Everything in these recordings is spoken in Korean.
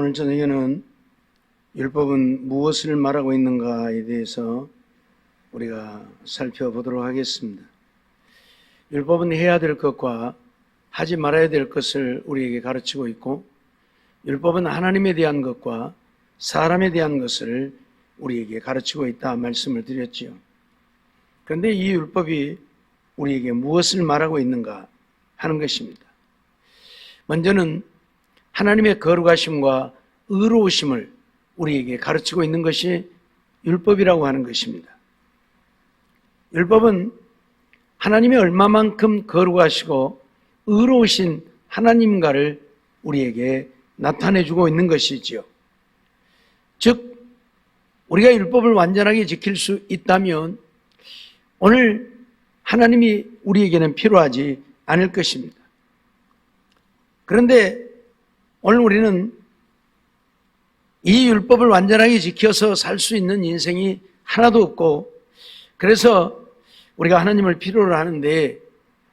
오늘 저녁에는 율법은 무엇을 말하고 있는가에 대해서 우리가 살펴보도록 하겠습니다. 율법은 해야 될 것과 하지 말아야 될 것을 우리에게 가르치고 있고, 율법은 하나님에 대한 것과 사람에 대한 것을 우리에게 가르치고 있다 말씀을 드렸지요. 그런데 이 율법이 우리에게 무엇을 말하고 있는가 하는 것입니다. 먼저는 하나님의 거룩하심과 의로우심을 우리에게 가르치고 있는 것이 율법이라고 하는 것입니다. 율법은 하나님이 얼마만큼 거룩하시고 의로우신 하나님과를 우리에게 나타내주고 있는 것이지요. 즉, 우리가 율법을 완전하게 지킬 수 있다면 오늘 하나님이 우리에게는 필요하지 않을 것입니다. 그런데 오늘 우리는 이 율법을 완전하게 지켜서 살 수 있는 인생이 하나도 없고, 그래서 우리가 하나님을 필요로 하는데,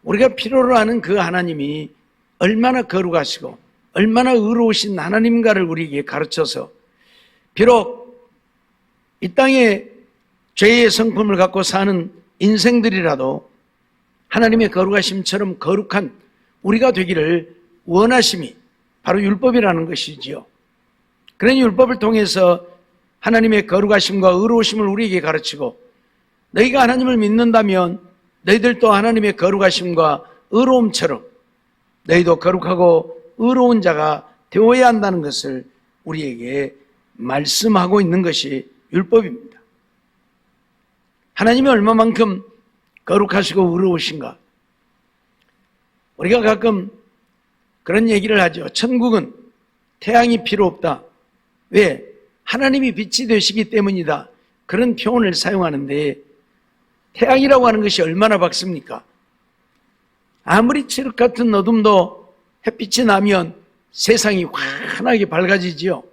우리가 필요로 하는 그 하나님이 얼마나 거룩하시고 얼마나 의로우신 하나님과를 우리에게 가르쳐서, 비록 이 땅에 죄의 성품을 갖고 사는 인생들이라도 하나님의 거룩하심처럼 거룩한 우리가 되기를 원하심이 바로 율법이라는 것이지요. 그러니 율법을 통해서 하나님의 거룩하심과 의로우심을 우리에게 가르치고, 너희가 하나님을 믿는다면 너희들도 하나님의 거룩하심과 의로움처럼 너희도 거룩하고 의로운 자가 되어야 한다는 것을 우리에게 말씀하고 있는 것이 율법입니다. 하나님이 얼마만큼 거룩하시고 의로우신가. 우리가 가끔 그런 얘기를 하죠. 천국은 태양이 필요 없다. 왜? 하나님이 빛이 되시기 때문이다. 그런 표현을 사용하는데, 태양이라고 하는 것이 얼마나 밝습니까? 아무리 칠흑 같은 어둠도 햇빛이 나면 세상이 환하게 밝아지지요.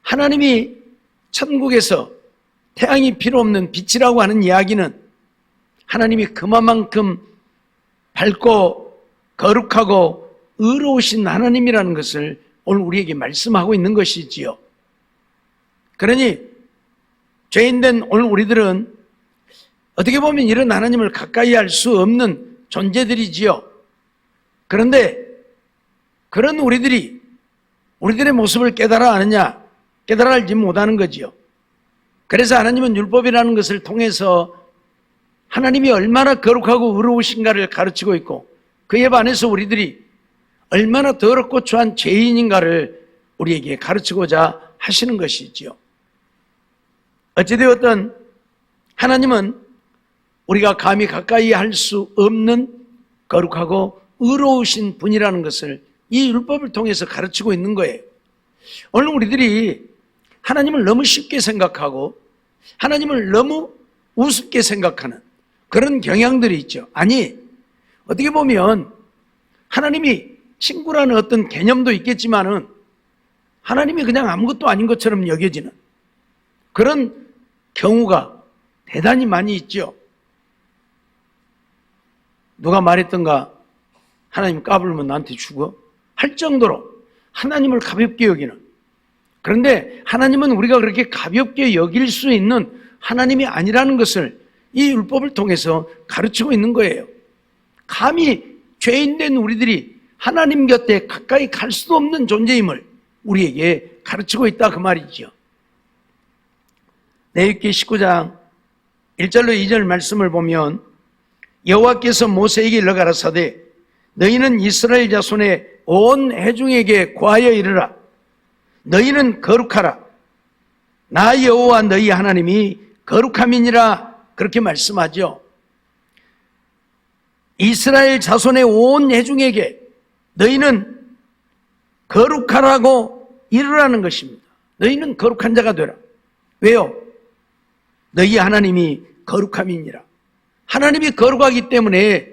하나님이 천국에서 태양이 필요 없는 빛이라고 하는 이야기는 하나님이 그만큼 밝고 거룩하고 의로우신 하나님이라는 것을 오늘 우리에게 말씀하고 있는 것이지요. 그러니 죄인된 오늘 우리들은 어떻게 보면 이런 하나님을 가까이 할 수 없는 존재들이지요. 그런데 그런 우리들이 우리들의 모습을 깨달아 아느냐? 깨달아 알지 못하는 거지요. 그래서 하나님은 율법이라는 것을 통해서 하나님이 얼마나 거룩하고 의로우신가를 가르치고 있고, 그에 반해서 우리들이 얼마나 더럽고 추한 죄인인가를 우리에게 가르치고자 하시는 것이지요. 어찌되었든 하나님은 우리가 감히 가까이 할 수 없는 거룩하고 의로우신 분이라는 것을 이 율법을 통해서 가르치고 있는 거예요. 오늘 우리들이 하나님을 너무 쉽게 생각하고 하나님을 너무 우습게 생각하는 그런 경향들이 있죠. 아니, 어떻게 보면 하나님이 친구라는 어떤 개념도 있겠지만은 하나님이 그냥 아무것도 아닌 것처럼 여겨지는 그런 경우가 대단히 많이 있죠. 누가 말했던가, 하나님 까불면 나한테 죽어? 할 정도로 하나님을 가볍게 여기는. 그런데 하나님은 우리가 그렇게 가볍게 여길 수 있는 하나님이 아니라는 것을 이 율법을 통해서 가르치고 있는 거예요. 감히 죄인된 우리들이 하나님 곁에 가까이 갈 수도 없는 존재임을 우리에게 가르치고 있다 그 말이죠. 레위기 19장 1절로 2절 말씀을 보면, 여호와께서 모세에게 일러 가라사대 너희는 이스라엘 자손의 온 회중에게 고하여 이르라. 너희는 거룩하라. 나 여호와 너희 하나님이 거룩함이니라. 그렇게 말씀하죠. 이스라엘 자손의 온 회중에게 너희는 거룩하라고 이르라는 것입니다. 너희는 거룩한 자가 되라. 왜요? 너희 하나님이 거룩함이니라. 하나님이 거룩하기 때문에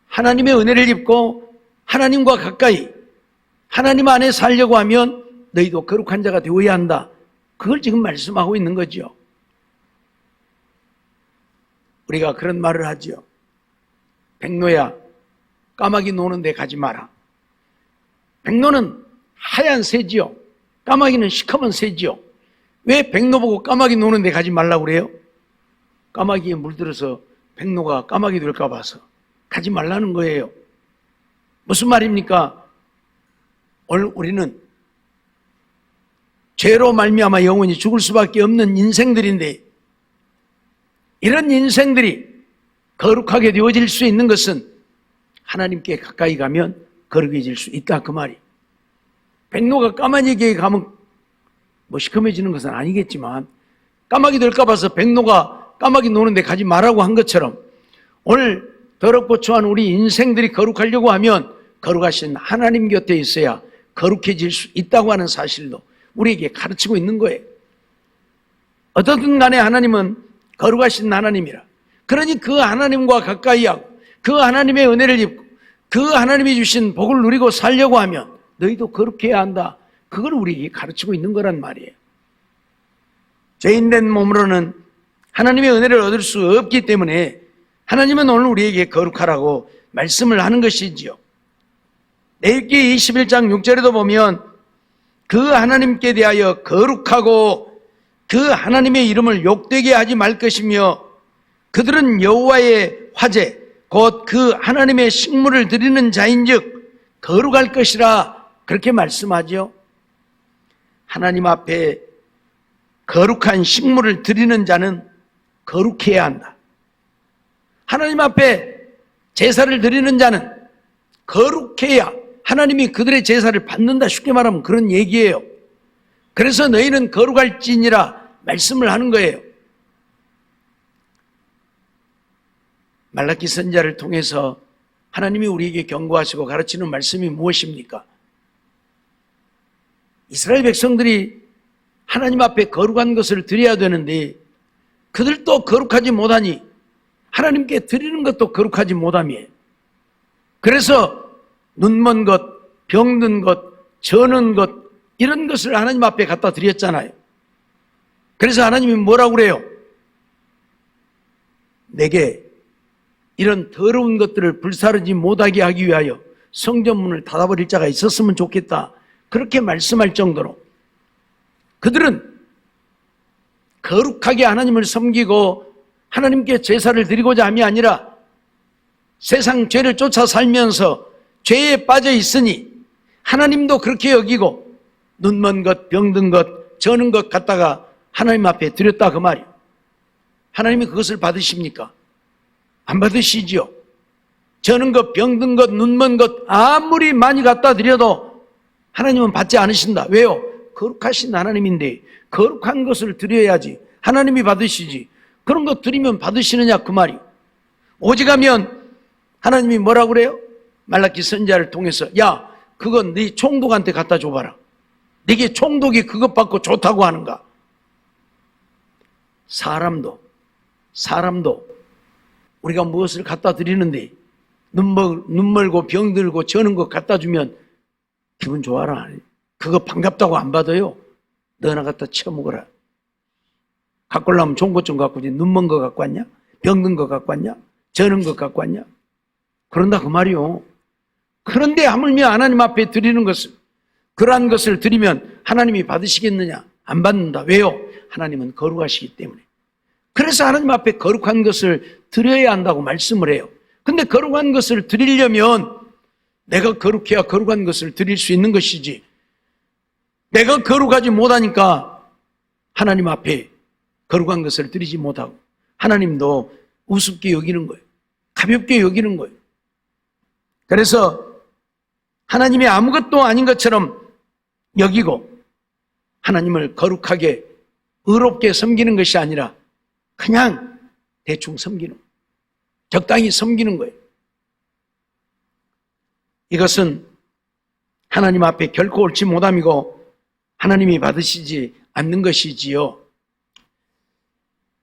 하나님의 은혜를 입고 하나님과 가까이 하나님 안에 살려고 하면 너희도 거룩한 자가 되어야 한다. 그걸 지금 말씀하고 있는 거죠. 우리가 그런 말을 하죠. 백로야, 까마귀 노는 데 가지 마라. 백로는 하얀 새지요. 까마귀는 시커먼 새지요. 왜 백로 보고 까마귀 노는 데 가지 말라고 그래요? 까마귀에 물들어서 백로가 까마귀 될까 봐서 가지 말라는 거예요. 무슨 말입니까? 오늘 우리는 죄로 말미암아 영원히 죽을 수밖에 없는 인생들인데, 이런 인생들이 거룩하게 되어질 수 있는 것은 하나님께 가까이 가면 거룩해질 수 있다, 그 말이. 백로가 까마귀에게 가면 뭐 시커매지는 것은 아니겠지만, 까마귀 될까 봐서 백로가 까마귀 노는 데 가지 말라고 한 것처럼, 오늘 더럽고 추한 우리 인생들이 거룩하려고 하면 거룩하신 하나님 곁에 있어야 거룩해질 수 있다고 하는 사실도 우리에게 가르치고 있는 거예요. 어떻든 간에 하나님은 거룩하신 하나님이라. 그러니 그 하나님과 가까이 하고 그 하나님의 은혜를 입고 그 하나님이 주신 복을 누리고 살려고 하면 너희도 거룩해야 한다. 그걸 우리에게 가르치고 있는 거란 말이에요. 죄인된 몸으로는 하나님의 은혜를 얻을 수 없기 때문에 하나님은 오늘 우리에게 거룩하라고 말씀을 하는 것이지요. 레위기 21장 6절에도 보면 그 하나님께 대하여 거룩하고 그 하나님의 이름을 욕되게 하지 말 것이며 그들은 여호와의 화제 곧 그 하나님의 식물을 드리는 자인즉 거룩할 것이라, 그렇게 말씀하죠. 하나님 앞에 거룩한 식물을 드리는 자는 거룩해야 한다. 하나님 앞에 제사를 드리는 자는 거룩해야 하나님이 그들의 제사를 받는다, 쉽게 말하면 그런 얘기예요. 그래서 너희는 거룩할지니라 말씀을 하는 거예요. 말라기 선지자를 통해서 하나님이 우리에게 경고하시고 가르치는 말씀이 무엇입니까? 이스라엘 백성들이 하나님 앞에 거룩한 것을 드려야 되는데 그들도 거룩하지 못하니 하나님께 드리는 것도 거룩하지 못함이에요. 그래서 눈먼 것, 병든 것, 저는 것, 이런 것을 하나님 앞에 갖다 드렸잖아요. 그래서 하나님이 뭐라고 그래요? 내게 이런 더러운 것들을 불사르지 못하게 하기 위하여 성전문을 닫아버릴 자가 있었으면 좋겠다, 그렇게 말씀할 정도로 그들은 거룩하게 하나님을 섬기고 하나님께 제사를 드리고자 함이 아니라 세상 죄를 쫓아 살면서 죄에 빠져 있으니 하나님도 그렇게 여기고 눈먼 것, 병든 것, 저는 것 갖다가 하나님 앞에 드렸다, 그 말이에요. 하나님이 그것을 받으십니까? 안 받으시지요. 저는 것, 병든 것, 눈먼 것 아무리 많이 갖다 드려도 하나님은 받지 않으신다. 왜요? 거룩하신 하나님인데 거룩한 것을 드려야지 하나님이 받으시지. 그런 거 드리면 받으시느냐, 그 말이. 오직하면 하나님이 뭐라고 그래요? 말라기 선지자를 통해서 야, 그건 네 총독한테 갖다 줘봐라. 네게 총독이 그것 받고 좋다고 하는가? 사람도 우리가 무엇을 갖다 드리는데 눈멀고 병들고 저는 것 갖다 주면 기분 좋아라. 그거 반갑다고 안 받아요. 너나 갖다 쳐먹어라. 갖고 오려면 좋은 것 좀 갖고 오지. 눈먼 거 갖고 왔냐? 병든 거 갖고 왔냐? 저는 것 갖고 왔냐? 그런다, 그 말이요. 그런데 하물며 하나님 앞에 드리는 것을, 그러한 것을 드리면 하나님이 받으시겠느냐? 안 받는다. 왜요? 하나님은 거룩하시기 때문에. 그래서 하나님 앞에 거룩한 것을 드려야 한다고 말씀을 해요. 근데 거룩한 것을 드리려면 내가 거룩해야 거룩한 것을 드릴 수 있는 것이지, 내가 거룩하지 못하니까 하나님 앞에 거룩한 것을 드리지 못하고 하나님도 우습게 여기는 거예요. 가볍게 여기는 거예요. 그래서 하나님이 아무것도 아닌 것처럼 여기고 하나님을 거룩하게 의롭게 섬기는 것이 아니라 그냥 대충 섬기는, 적당히 섬기는 거예요. 이것은 하나님 앞에 결코 옳지 못함이고 하나님이 받으시지 않는 것이지요.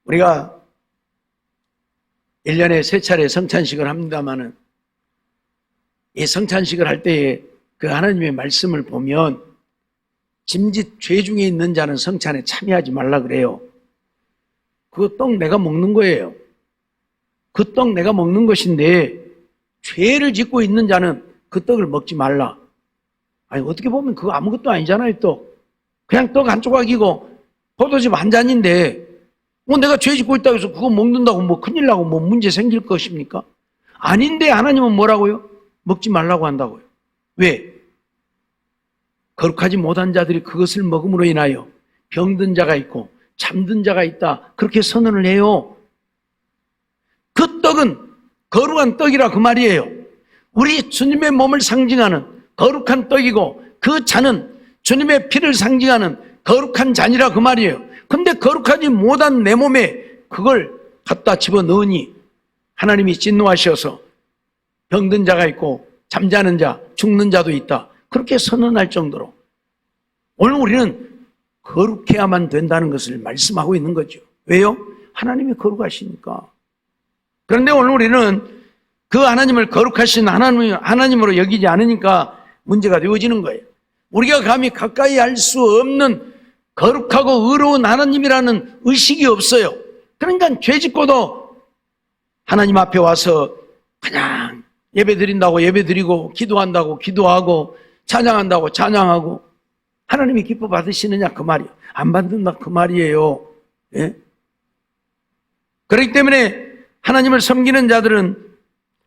우리가 1년에 3차례 성찬식을 합니다마는 이 성찬식을 할 때에 그 하나님의 말씀을 보면 짐짓 죄 중에 있는 자는 성찬에 참여하지 말라 그래요. 그 떡 내가 먹는 거예요. 그 떡 내가 먹는 것인데 죄를 짓고 있는 자는 그 떡을 먹지 말라. 아니, 어떻게 보면 그거 아무것도 아니잖아요, 또. 그냥 떡 한 조각이고, 포도즙 한 잔인데, 뭐 내가 죄 짓고 있다고 해서 그거 먹는다고 뭐 큰일 나고 뭐 문제 생길 것입니까? 아닌데 하나님은 뭐라고요? 먹지 말라고 한다고요. 왜? 거룩하지 못한 자들이 그것을 먹음으로 인하여 병든 자가 있고 잠든 자가 있다. 그렇게 선언을 해요. 그 떡은 거룩한 떡이라 그 말이에요. 우리 주님의 몸을 상징하는 거룩한 떡이고 그 잔은 주님의 피를 상징하는 거룩한 잔이라 그 말이에요. 근데 거룩하지 못한 내 몸에 그걸 갖다 집어넣으니 하나님이 진노하셔서 병든 자가 있고 잠자는 자, 죽는 자도 있다. 그렇게 선언할 정도로 오늘 우리는 거룩해야만 된다는 것을 말씀하고 있는 거죠. 왜요? 하나님이 거룩하시니까. 그런데 오늘 우리는 그 하나님을 거룩하신 하나님으로 여기지 않으니까 문제가 되어지는 거예요. 우리가 감히 가까이 할 수 없는 거룩하고 의로운 하나님이라는 의식이 없어요. 그러니까 죄짓고도 하나님 앞에 와서 그냥 예배 드린다고 예배 드리고 기도한다고 기도하고 찬양한다고 찬양하고 하나님이 기뻐 받으시느냐 그 말이에요. 안 받는다 그 말이에요. 예? 그렇기 때문에 하나님을 섬기는 자들은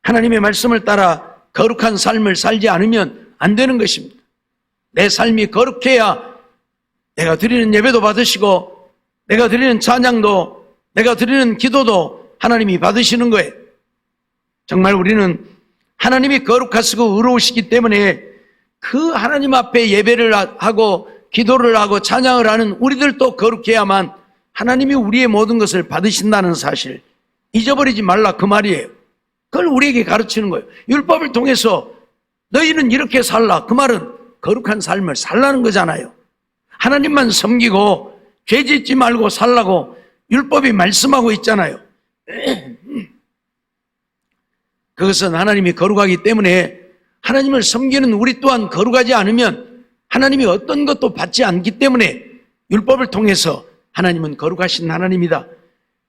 하나님의 말씀을 따라 거룩한 삶을 살지 않으면 안 되는 것입니다. 내 삶이 거룩해야 내가 드리는 예배도 받으시고 내가 드리는 찬양도 내가 드리는 기도도 하나님이 받으시는 거예요. 정말 우리는 하나님이 거룩하시고 의로우시기 때문에 그 하나님 앞에 예배를 하고 기도를 하고 찬양을 하는 우리들도 거룩해야만 하나님이 우리의 모든 것을 받으신다는 사실 잊어버리지 말라 그 말이에요. 그걸 우리에게 가르치는 거예요. 율법을 통해서 너희는 이렇게 살라 그 말은 거룩한 삶을 살라는 거잖아요. 하나님만 섬기고 죄 짓지 말고 살라고 율법이 말씀하고 있잖아요. 그것은 하나님이 거룩하기 때문에 하나님을 섬기는 우리 또한 거룩하지 않으면 하나님이 어떤 것도 받지 않기 때문에 율법을 통해서 하나님은 거룩하신 하나님이다.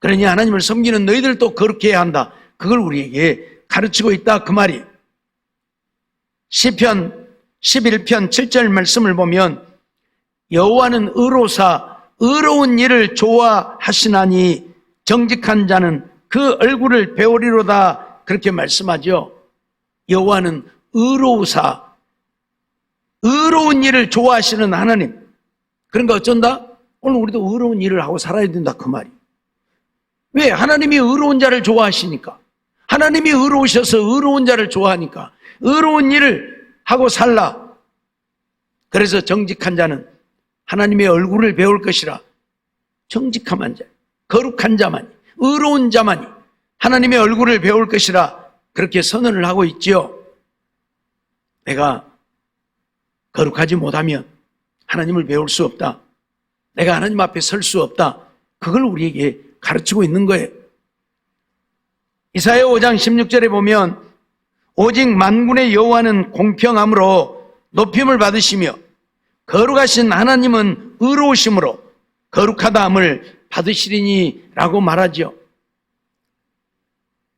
그러니 하나님을 섬기는 너희들도 거룩해야 한다. 그걸 우리에게 가르치고 있다 그 말이에요. 시편 11편 7절 말씀을 보면 여호와는 의로사 의로운 일을 좋아하시나니 정직한 자는 그 얼굴을 배우리로다 그렇게 말씀하죠. 여호와는 의로우사 의로운 일을 좋아하시는 하나님. 그러니까 어쩐다? 오늘 우리도 의로운 일을 하고 살아야 된다 그 말이. 왜? 하나님이 의로운 자를 좋아하시니까. 하나님이 의로우셔서 의로운 자를 좋아하니까 의로운 일을 하고 살라. 그래서 정직한 자는 하나님의 얼굴을 배울 것이라. 정직한 자, 거룩한 자만이, 의로운 자만이 하나님의 얼굴을 배울 것이라 그렇게 선언을 하고 있지요. 내가 거룩하지 못하면 하나님을 배울 수 없다. 내가 하나님 앞에 설 수 없다. 그걸 우리에게 가르치고 있는 거예요. 이사야 5장 16절에 보면 오직 만군의 여호와는 공평함으로 높임을 받으시며 거룩하신 하나님은 의로우심으로 거룩하다함을 받으시리니 라고 말하죠.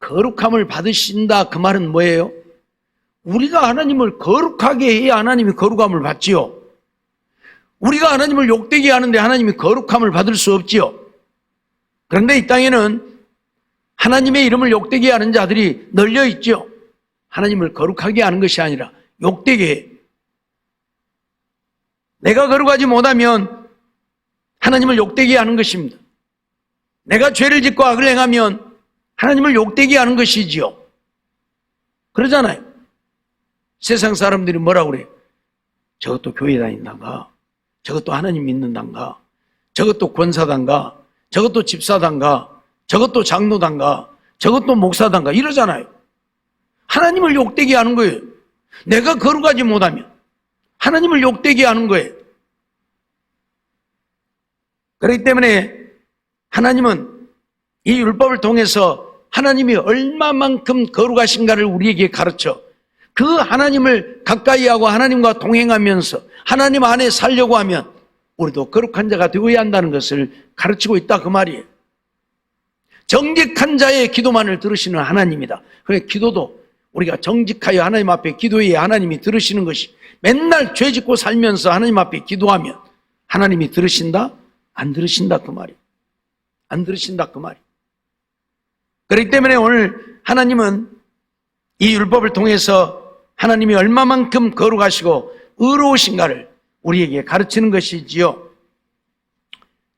거룩함을 받으신다 그 말은 뭐예요? 우리가 하나님을 거룩하게 해야 하나님이 거룩함을 받지요. 우리가 하나님을 욕되게 하는데 하나님이 거룩함을 받을 수 없지요. 그런데 이 땅에는 하나님의 이름을 욕되게 하는 자들이 널려 있죠. 하나님을 거룩하게 하는 것이 아니라 욕되게 해. 내가 거룩하지 못하면 하나님을 욕되게 하는 것입니다. 내가 죄를 짓고 악을 행하면 하나님을 욕되게 하는 것이지요. 그러잖아요. 세상 사람들이 뭐라고 그래요? 저것도 교회 다닌단가, 저것도 하나님 믿는단가, 저것도 권사단가, 저것도 집사단가, 저것도 장로단가, 저것도 목사단가 이러잖아요. 하나님을 욕되게 하는 거예요. 내가 거룩하지 못하면 하나님을 욕되게 하는 거예요. 그렇기 때문에 하나님은 이 율법을 통해서 하나님이 얼마만큼 거룩하신가를 우리에게 가르쳐 그 하나님을 가까이 하고 하나님과 동행하면서 하나님 안에 살려고 하면 우리도 거룩한 자가 되어야 한다는 것을 가르치고 있다 그 말이에요. 정직한 자의 기도만을 들으시는 하나님이다. 그래 기도도 우리가 정직하여 하나님 앞에 기도해야 하나님이 들으시는 것이, 맨날 죄 짓고 살면서 하나님 앞에 기도하면 하나님이 들으신다? 안 들으신다 그 말이에요. 안 들으신다 그 말이에요. 그렇기 때문에 오늘 하나님은 이 율법을 통해서 하나님이 얼마만큼 거룩하시고 의로우신가를 우리에게 가르치는 것이지요.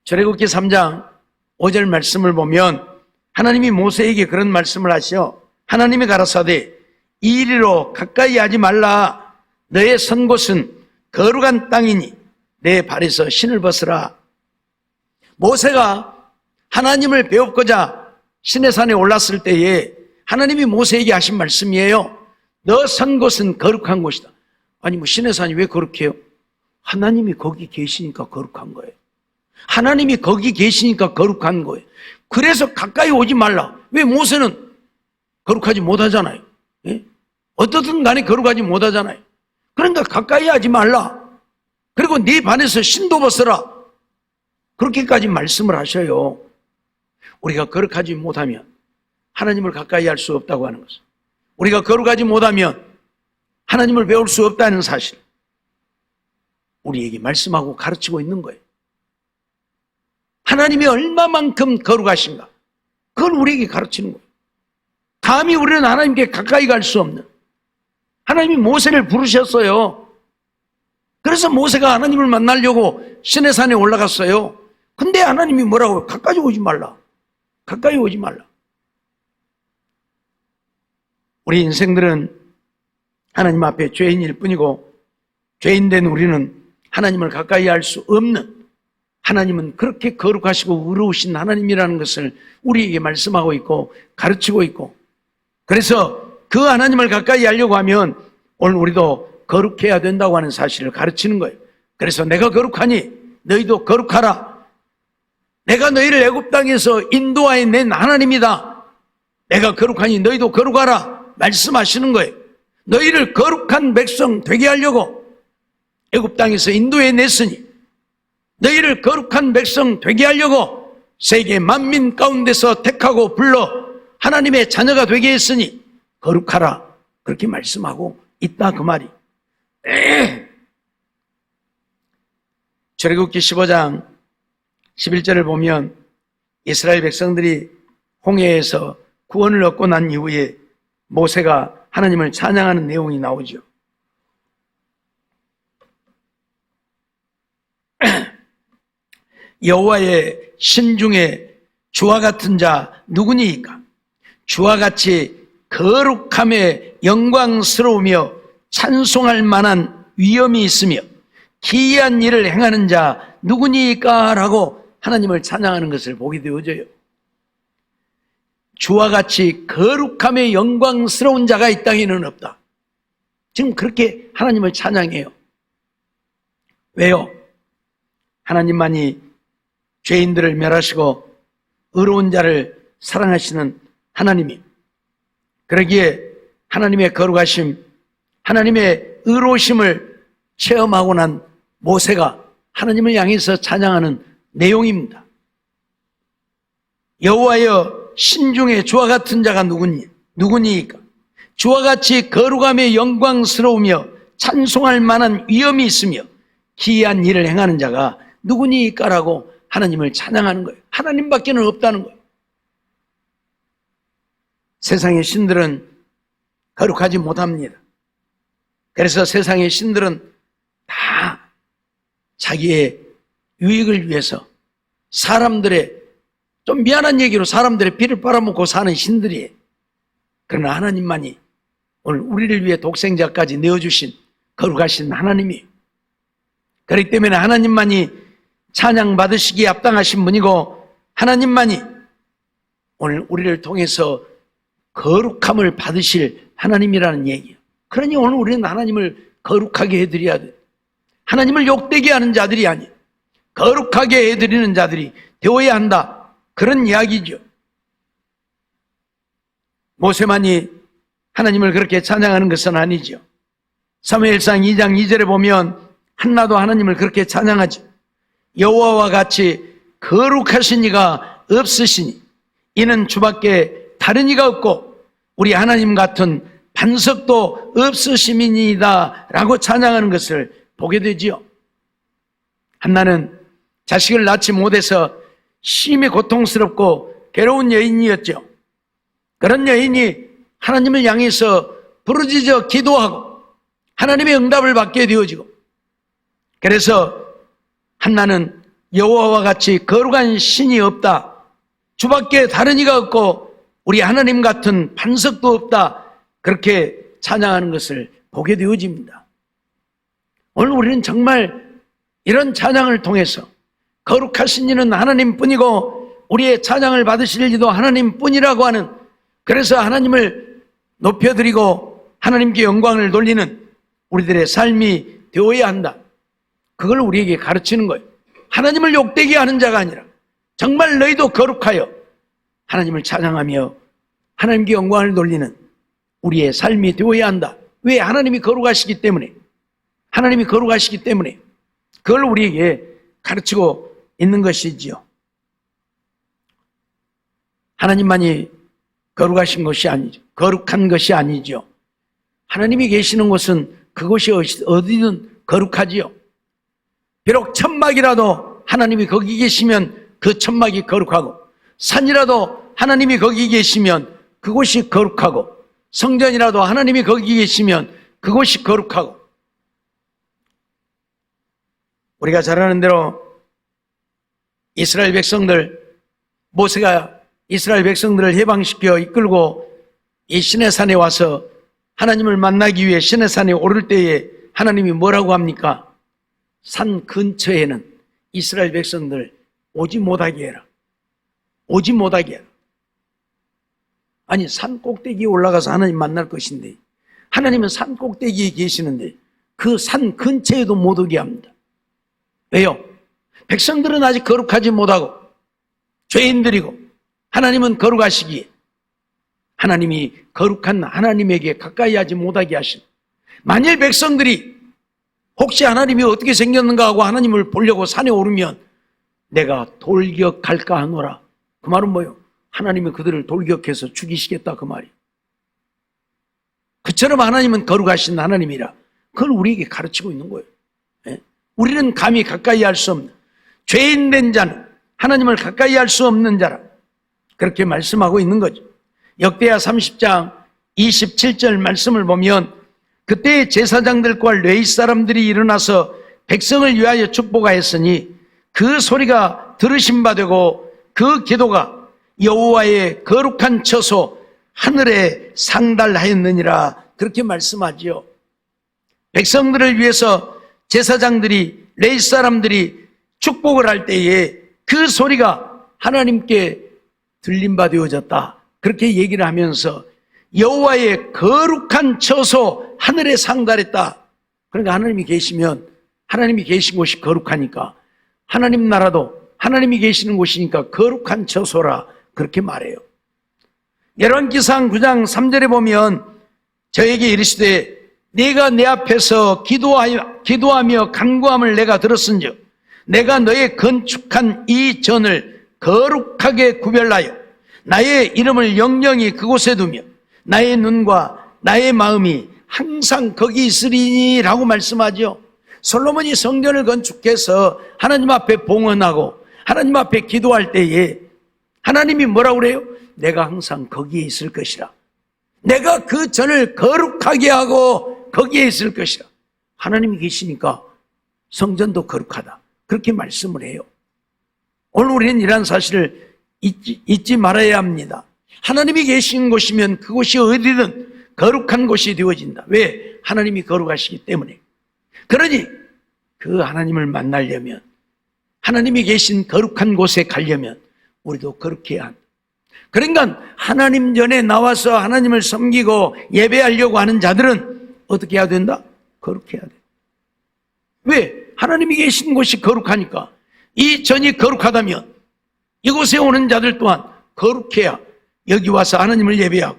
출애굽기 3장 5절 말씀을 보면 하나님이 모세에게 그런 말씀을 하시어 하나님이 가라사대 이리로 가까이 하지 말라. 너의 선 곳은 거룩한 땅이니 내 발에서 신을 벗으라. 모세가 하나님을 배웠고자 시내산에 올랐을 때에 하나님이 모세에게 하신 말씀이에요. 너 선 곳은 거룩한 곳이다. 아니 뭐 시내산이 왜 거룩해요? 하나님이 거기 계시니까 거룩한 거예요. 하나님이 거기 계시니까 거룩한 거예요. 그래서 가까이 오지 말라. 왜? 모세는 거룩하지 못하잖아요. 예? 어떻든 간에 거룩하지 못하잖아요. 그러니까 가까이 하지 말라. 그리고 네 발에서 신도 벗어라. 그렇게까지 말씀을 하셔요. 우리가 거룩하지 못하면 하나님을 가까이 할 수 없다고 하는 것은, 우리가 거룩하지 못하면 하나님을 배울 수 없다는 사실, 우리에게 말씀하고 가르치고 있는 거예요. 하나님이 얼마만큼 거룩하신가, 그걸 우리에게 가르치는 거예요. 감히 우리는 하나님께 가까이 갈 수 없는, 하나님이 모세를 부르셨어요. 그래서 모세가 하나님을 만나려고 시내산에 올라갔어요. 근데 하나님이 뭐라고요? 가까이 오지 말라. 가까이 오지 말라. 우리 인생들은 하나님 앞에 죄인일 뿐이고, 죄인된 우리는 하나님을 가까이 할 수 없는, 하나님은 그렇게 거룩하시고 의로우신 하나님이라는 것을 우리에게 말씀하고 있고 가르치고 있고, 그래서 그 하나님을 가까이 하려고 하면 오늘 우리도 거룩해야 된다고 하는 사실을 가르치는 거예요. 그래서 내가 거룩하니 너희도 거룩하라. 내가 너희를 애굽 땅에서 인도하여 낸 하나님이다. 내가 거룩하니 너희도 거룩하라 말씀하시는 거예요. 너희를 거룩한 백성 되게 하려고 애굽 땅에서 인도해 냈으니, 너희를 거룩한 백성 되게 하려고 세계 만민 가운데서 택하고 불러 하나님의 자녀가 되게 했으니 거룩하라. 그렇게 말씀하고 있다 그 말이. 출애굽기 15장 11절을 보면 이스라엘 백성들이 홍해에서 구원을 얻고 난 이후에 모세가 하나님을 찬양하는 내용이 나오죠. 여호와의 신중에 주와 같은 자 누구니이까? 주와 같이 거룩함에 영광스러우며 찬송할 만한 위엄이 있으며 기이한 일을 행하는 자 누구니까? 라고 하나님을 찬양하는 것을 보게 되어져요. 주와 같이 거룩함에 영광스러운 자가 이 땅에는 없다. 지금 그렇게 하나님을 찬양해요. 왜요? 하나님만이 죄인들을 멸하시고 의로운 자를 사랑하시는 하나님이, 그러기에 하나님의 거룩하심, 하나님의 의로우심을 체험하고 난 모세가 하나님을 향해서 찬양하는 내용입니다. 여호와여 신중에 주와 같은 자가 누구니이까? 주와 같이 거룩함에 영광스러우며 찬송할 만한 위엄이 있으며 기이한 일을 행하는 자가 누구니까? 라고 하나님을 찬양하는 거예요. 하나님밖에는 없다는 거예요. 세상의 신들은 거룩하지 못합니다. 그래서 세상의 신들은 다 자기의 유익을 위해서 사람들의, 좀 미안한 얘기로 사람들의 피를 빨아먹고 사는 신들이에요. 그러나 하나님만이 오늘 우리를 위해 독생자까지 내어주신 거룩하신 하나님이에요. 그렇기 때문에 하나님만이 찬양받으시기에 합당하신 분이고, 하나님만이 오늘 우리를 통해서 거룩함을 받으실 하나님이라는 얘기예요. 그러니 오늘 우리는 하나님을 거룩하게 해드려야 돼. 하나님을 욕되게 하는 자들이 아니에요. 거룩하게 해드리는 자들이 되어야 한다, 그런 이야기죠. 모세만이 하나님을 그렇게 찬양하는 것은 아니죠. 사무엘상 2장 2절에 보면 한나도 하나님을 그렇게 찬양하죠. 여호와와 같이 거룩하신 이가 없으시니 이는 주밖에 다른 이가 없고 우리 하나님 같은 반석도 없으심이니이다 라고 찬양하는 것을 보게 되지요. 한나는 자식을 낳지 못해서 심히 고통스럽고 괴로운 여인이었죠. 그런 여인이 하나님을 향해서 부르짖어 기도하고 하나님의 응답을 받게 되어지고, 그래서 한나는 여호와와 같이 거룩한 신이 없다, 주밖에 다른 이가 없고 우리 하나님 같은 반석도 없다, 그렇게 찬양하는 것을 보게 되어집니다. 오늘 우리는 정말 이런 찬양을 통해서 거룩하신 이는 하나님뿐이고 우리의 찬양을 받으실 이도 하나님뿐이라고 하는, 그래서 하나님을 높여드리고 하나님께 영광을 돌리는 우리들의 삶이 되어야 한다. 그걸 우리에게 가르치는 거예요. 하나님을 욕되게 하는 자가 아니라 정말 너희도 거룩하여 하나님을 찬양하며 하나님께 영광을 돌리는 우리의 삶이 되어야 한다. 왜? 하나님이 거룩하시기 때문에. 하나님이 거룩하시기 때문에 그걸 우리에게 가르치고 있는 것이지요. 하나님만이 거룩하신 것이 아니죠. 거룩한 것이 아니죠. 하나님이 계시는 곳은 그곳이 어디든 거룩하지요. 비록 천막이라도 하나님이 거기 계시면 그 천막이 거룩하고, 산이라도 하나님이 거기 계시면 그곳이 거룩하고, 성전이라도 하나님이 거기 계시면 그곳이 거룩하고. 우리가 잘 아는 대로 이스라엘 백성들, 모세가 이스라엘 백성들을 해방시켜 이끌고 이 시내산에 와서 하나님을 만나기 위해 시내산에 오를 때에 하나님이 뭐라고 합니까? 산 근처에는 이스라엘 백성들 오지 못하게 해라. 오지 못하게 해라. 아니, 산 꼭대기에 올라가서 하나님 만날 것인데 하나님은 산 꼭대기에 계시는데 그 산 근처에도 못 오게 합니다. 왜요? 백성들은 아직 거룩하지 못하고 죄인들이고 하나님은 거룩하시기에 하나님이 거룩한 하나님에게 가까이 하지 못하게 하신, 만일 백성들이 혹시 하나님이 어떻게 생겼는가 하고 하나님을 보려고 산에 오르면 내가 돌격할까 하노라. 그 말은 뭐예요? 하나님이 그들을 돌격해서 죽이시겠다, 그 말이에요. 그처럼 하나님은 거룩하신 하나님이라 그걸 우리에게 가르치고 있는 거예요. 예? 우리는 감히 가까이 할 수 없는, 죄인된 자는 하나님을 가까이 할 수 없는 자라 그렇게 말씀하고 있는 거죠. 역대하 30장 27절 말씀을 보면 그때 제사장들과 레위 사람들이 일어나서 백성을 위하여 축복하였으니 그 소리가 들으심 바 되고 그 기도가 여호와의 거룩한 처소 하늘에 상달하였느니라, 그렇게 말씀하지요. 백성들을 위해서 제사장들이, 레위 사람들이 축복을 할 때에 그 소리가 하나님께 들림 바 되어졌다, 그렇게 얘기를 하면서 여호와의 거룩한 처소 하늘에 상달했다. 그러니까 하나님이 계시면, 하나님이 계신 곳이 거룩하니까 하나님 나라도 하나님이 계시는 곳이니까 거룩한 처소라 그렇게 말해요. 열왕기상 9장 3절에 보면 저에게 이르시되 네가 내 앞에서 기도하며 간구함을 내가 들었은즉 내가 너의 건축한 이 전을 거룩하게 구별하여 나의 이름을 영영히 그곳에 두며 나의 눈과 나의 마음이 항상 거기 있으리니 라고 말씀하죠. 솔로몬이 성전을 건축해서 하나님 앞에 봉헌하고 하나님 앞에 기도할 때에 하나님이 뭐라고 그래요? 내가 항상 거기에 있을 것이라. 내가 그 전을 거룩하게 하고 거기에 있을 것이라. 하나님이 계시니까 성전도 거룩하다, 그렇게 말씀을 해요. 오늘 우리는 이러한 사실을 잊지 말아야 합니다. 하나님이 계신 곳이면 그곳이 어디든 거룩한 곳이 되어진다. 왜? 하나님이 거룩하시기 때문에. 그러니 그 하나님을 만나려면, 하나님이 계신 거룩한 곳에 가려면 우리도 거룩해야 한다. 그러니까 하나님 전에 나와서 하나님을 섬기고 예배하려고 하는 자들은 어떻게 해야 된다? 거룩해야 돼. 왜? 하나님이 계신 곳이 거룩하니까. 이 전이 거룩하다면 이곳에 오는 자들 또한 거룩해야 여기 와서 하나님을 예배하고,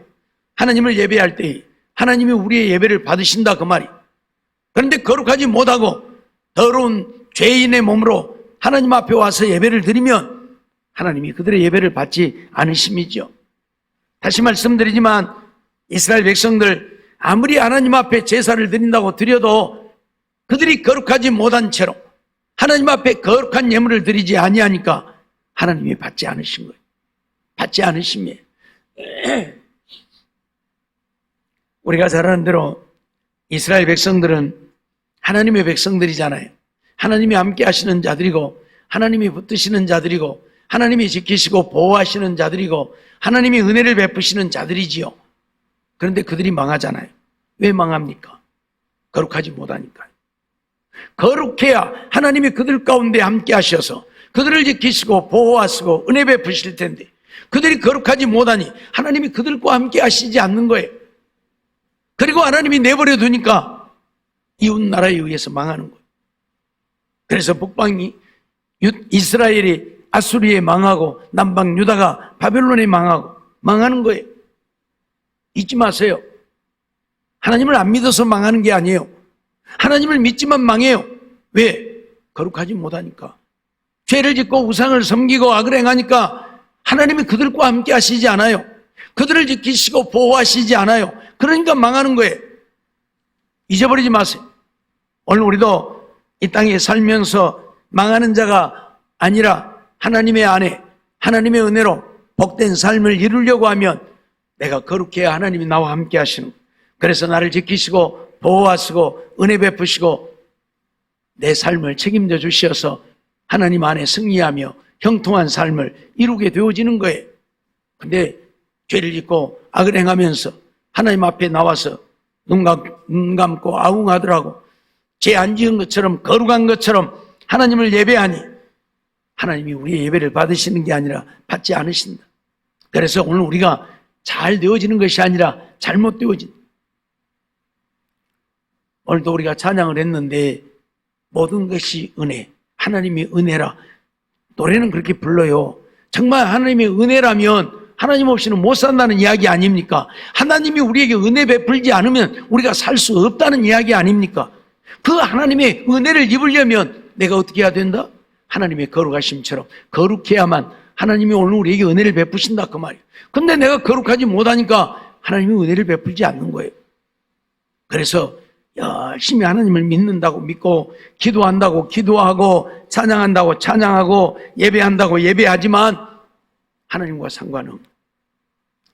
하나님을 예배할 때 하나님이 우리의 예배를 받으신다, 그 말이. 그런데 거룩하지 못하고 더러운 죄인의 몸으로 하나님 앞에 와서 예배를 드리면 하나님이 그들의 예배를 받지 않으심이죠. 다시 말씀드리지만 이스라엘 백성들 아무리 하나님 앞에 제사를 드린다고 드려도 그들이 거룩하지 못한 채로 하나님 앞에 거룩한 예물을 드리지 아니하니까 하나님이 받지 않으신 거예요. 받지 않으심이에요. 우리가 잘 아는 대로 이스라엘 백성들은 하나님의 백성들이잖아요. 하나님이 함께 하시는 자들이고 하나님이 붙드시는 자들이고 하나님이 지키시고 보호하시는 자들이고 하나님이 은혜를 베푸시는 자들이지요. 그런데 그들이 망하잖아요. 왜 망합니까? 거룩하지 못하니까요. 거룩해야 하나님이 그들 가운데 함께 하셔서 그들을 지키시고 보호하시고 은혜 베푸실 텐데 그들이 거룩하지 못하니 하나님이 그들과 함께 하시지 않는 거예요. 그리고 하나님이 내버려 두니까 이웃 나라에 의해서 망하는 거예요. 그래서 북방이 이스라엘이 아수리에 망하고 남방 유다가 바벨론에 망하고 망하는 거예요. 잊지 마세요. 하나님을 안 믿어서 망하는 게 아니에요. 하나님을 믿지만 망해요. 왜? 거룩하지 못하니까. 죄를 짓고 우상을 섬기고 악을 행하니까 하나님이 그들과 함께 하시지 않아요. 그들을 지키시고 보호하시지 않아요. 그러니까 망하는 거예요. 잊어버리지 마세요. 오늘 우리도 이 땅에 살면서 망하는 자가 아니라 하나님의 안에 하나님의 은혜로 복된 삶을 이루려고 하면 내가 거룩해야 하나님이 나와 함께 하시는 거예요. 그래서 나를 지키시고 보호하시고 은혜 베푸시고 내 삶을 책임져 주셔서 하나님 안에 승리하며 형통한 삶을 이루게 되어지는 거예요. 근데 죄를 짓고 악을 행하면서 하나님 앞에 나와서 눈 감고 아웅하더라고 죄 안 지은 것처럼 거룩한 것처럼 하나님을 예배하니 하나님이 우리의 예배를 받으시는 게 아니라 받지 않으신다. 그래서 오늘 우리가 잘 되어지는 것이 아니라 잘못 되어진다. 오늘도 우리가 찬양을 했는데 모든 것이 은혜, 하나님이 은혜라. 노래는 그렇게 불러요. 정말 하나님의 은혜라면 하나님 없이는 못 산다는 이야기 아닙니까? 하나님이 우리에게 은혜 베풀지 않으면 우리가 살 수 없다는 이야기 아닙니까? 그 하나님의 은혜를 입으려면 내가 어떻게 해야 된다? 하나님의 거룩하심처럼 거룩해야만 하나님이 오늘 우리에게 은혜를 베푸신다 그 말이에요. 근데 내가 거룩하지 못하니까 하나님이 은혜를 베풀지 않는 거예요. 그래서 열심히 하나님을 믿는다고 믿고 기도한다고 기도하고 찬양한다고 찬양하고 예배한다고 예배하지만 하나님과 상관없는.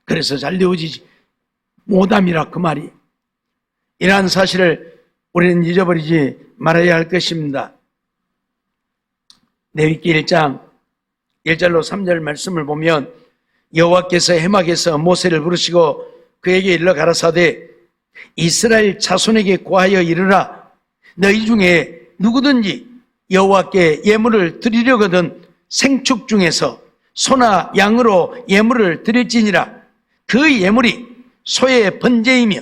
그래서 잘 되어지지 못함이라 그 말이에요. 이러한 사실을 우리는 잊어버리지 말아야 할 것입니다. 레위기 1장 1절로 3절 말씀을 보면 여호와께서 해막에서 모세를 부르시고 그에게 일러 가라사대 이스라엘 자손에게 고하여 이르라 너희 중에 누구든지 여호와께 예물을 드리려거든 생축 중에서 소나 양으로 예물을 드릴지니라 그 예물이 소의 번제이며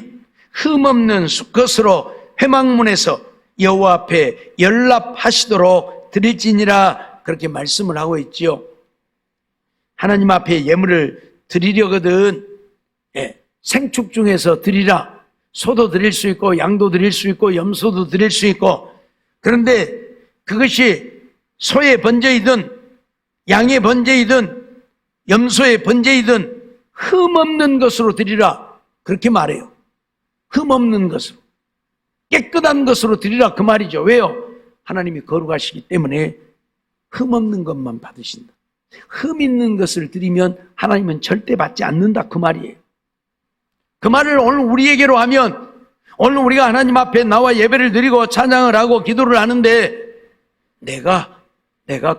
흠없는 수컷으로 회막문에서 여호와 앞에 연락하시도록 드릴지니라 그렇게 말씀을 하고 있지요. 하나님 앞에 예물을 드리려거든 생축 중에서 드리라. 소도 드릴 수 있고 양도 드릴 수 있고 염소도 드릴 수 있고 그런데 그것이 소의 번제이든 양의 번제이든 염소의 번제이든 흠없는 것으로 드리라 그렇게 말해요. 흠없는 것으로 깨끗한 것으로 드리라 그 말이죠. 왜요? 하나님이 거룩하시기 때문에 흠없는 것만 받으신다. 흠 있는 것을 드리면 하나님은 절대 받지 않는다 그 말이에요. 그 말을 오늘 우리에게로 하면 오늘 우리가 하나님 앞에 나와 예배를 드리고 찬양을 하고 기도를 하는데 내가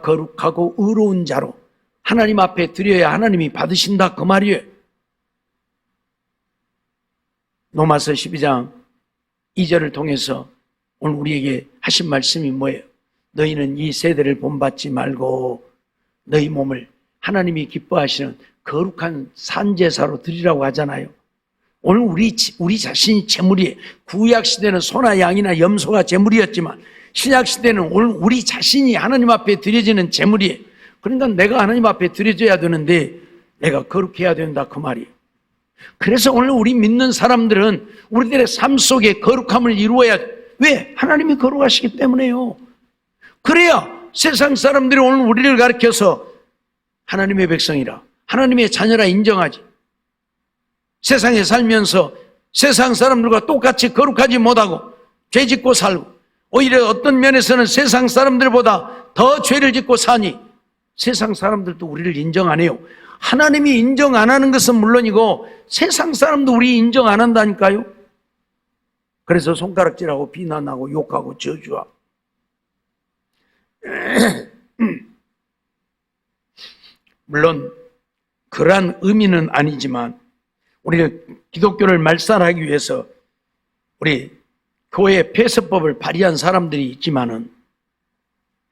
거룩하고 의로운 자로 하나님 앞에 드려야 하나님이 받으신다 그 말이에요. 로마서 12장 2절을 통해서 오늘 우리에게 하신 말씀이 뭐예요? 너희는 이 세대를 본받지 말고 너희 몸을 하나님이 기뻐하시는 거룩한 산제사로 드리라고 하잖아요. 오늘 우리 자신이 제물이에요. 구약 시대는 소나 양이나 염소가 제물이었지만 신약 시대는 오늘 우리 자신이 하나님 앞에 드려지는 제물이에요. 그러니까 내가 하나님 앞에 드려져야 되는데 내가 거룩해야 된다 그 말이에요. 그래서 오늘 우리 믿는 사람들은 우리들의 삶 속에 거룩함을 이루어야 돼. 왜? 하나님이 거룩하시기 때문에요. 그래야 세상 사람들이 오늘 우리를 가르쳐서 하나님의 백성이라 하나님의 자녀라 인정하지. 세상에 살면서 세상 사람들과 똑같이 거룩하지 못하고 죄 짓고 살고 오히려 어떤 면에서는 세상 사람들보다 더 죄를 짓고 사니 세상 사람들도 우리를 인정 안 해요. 하나님이 인정 안 하는 것은 물론이고 세상 사람도 우리 인정 안 한다니까요. 그래서 손가락질하고 비난하고 욕하고 저주하고 물론 그러한 의미는 아니지만 우리는 기독교를 말살하기 위해서 우리 교회 폐쇄법을 발의한 사람들이 있지만은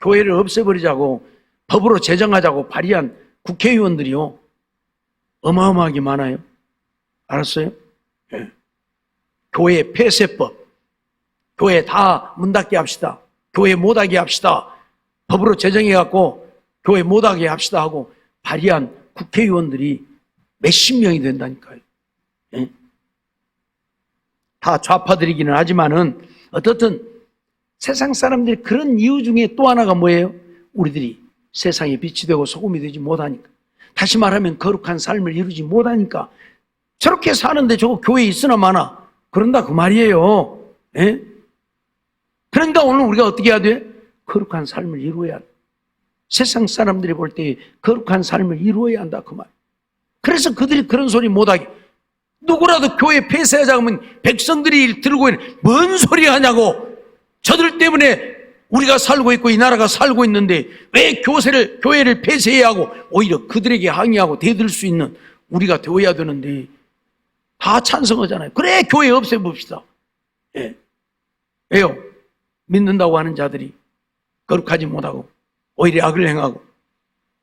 교회를 없애버리자고 법으로 제정하자고 발의한 국회의원들이요 어마어마하게 많아요. 알았어요? 예. 교회 폐쇄법, 교회 다 문 닫게 합시다, 교회 못하게 합시다, 법으로 제정해갖고 교회 못하게 합시다 하고 발의한 국회의원들이 몇십 명이 된다니까요. 예? 다 좌파들이기는 하지만은 어떻든 세상 사람들이 그런 이유 중에 또 하나가 뭐예요? 우리들이 세상에 빛이 되고 소금이 되지 못하니까, 다시 말하면 거룩한 삶을 이루지 못하니까 저렇게 사는데 저거 교회에 있으나 마나 그런다 그 말이에요. 예? 그러니까 오늘 우리가 어떻게 해야 돼? 거룩한 삶을 이루어야 한다. 세상 사람들이 볼 때 거룩한 삶을 이루어야 한다 그 말. 그래서 그들이 그런 소리 못하게, 누구라도 교회 폐쇄하자 하면 백성들이 들고 있는 뭔 소리 하냐고, 저들 때문에 우리가 살고 있고 이 나라가 살고 있는데 왜 교회를 폐쇄해야 하고, 오히려 그들에게 항의하고 대들 수 있는 우리가 되어야 되는데 다 찬성하잖아요. 그래 교회 없애봅시다. 예. 왜요? 믿는다고 하는 자들이 거룩하지 못하고 오히려 악을 행하고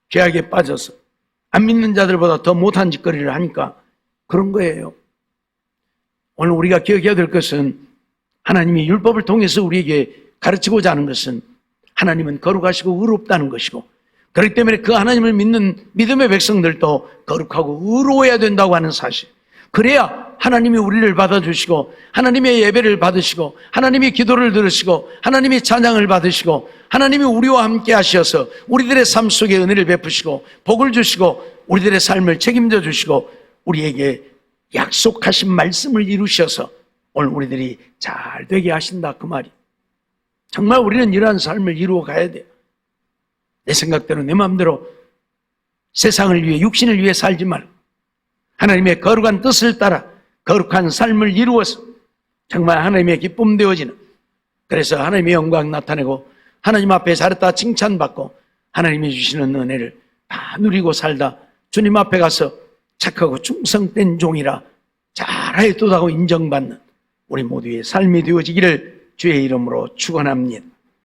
죄악에 빠져서 안 믿는 자들보다 더 못한 짓거리를 하니까 그런 거예요. 오늘 우리가 기억해야 될 것은 하나님이 율법을 통해서 우리에게 가르치고자 하는 것은 하나님은 거룩하시고 의롭다는 것이고, 그렇기 때문에 그 하나님을 믿는 믿음의 백성들도 거룩하고 의로워야 된다고 하는 사실, 그래야 하나님이 우리를 받아주시고 하나님의 예배를 받으시고 하나님이 기도를 들으시고 하나님이 찬양을 받으시고 하나님이 우리와 함께 하셔서 우리들의 삶 속에 은혜를 베푸시고 복을 주시고 우리들의 삶을 책임져 주시고 우리에게 약속하신 말씀을 이루셔서 오늘 우리들이 잘 되게 하신다 그 말이. 정말 우리는 이러한 삶을 이루어 가야 돼요. 내 생각대로 내 마음대로 세상을 위해 육신을 위해 살지 말고 하나님의 거룩한 뜻을 따라 거룩한 삶을 이루어서 정말 하나님의 기쁨 되어지는, 그래서 하나님의 영광 나타내고 하나님 앞에 잘했다 칭찬받고 하나님이 주시는 은혜를 다 누리고 살다 주님 앞에 가서 착하고 충성된 종이라 잘하였도다고 인정받는 우리 모두의 삶이 되어지기를 주의 이름으로 축원합니다.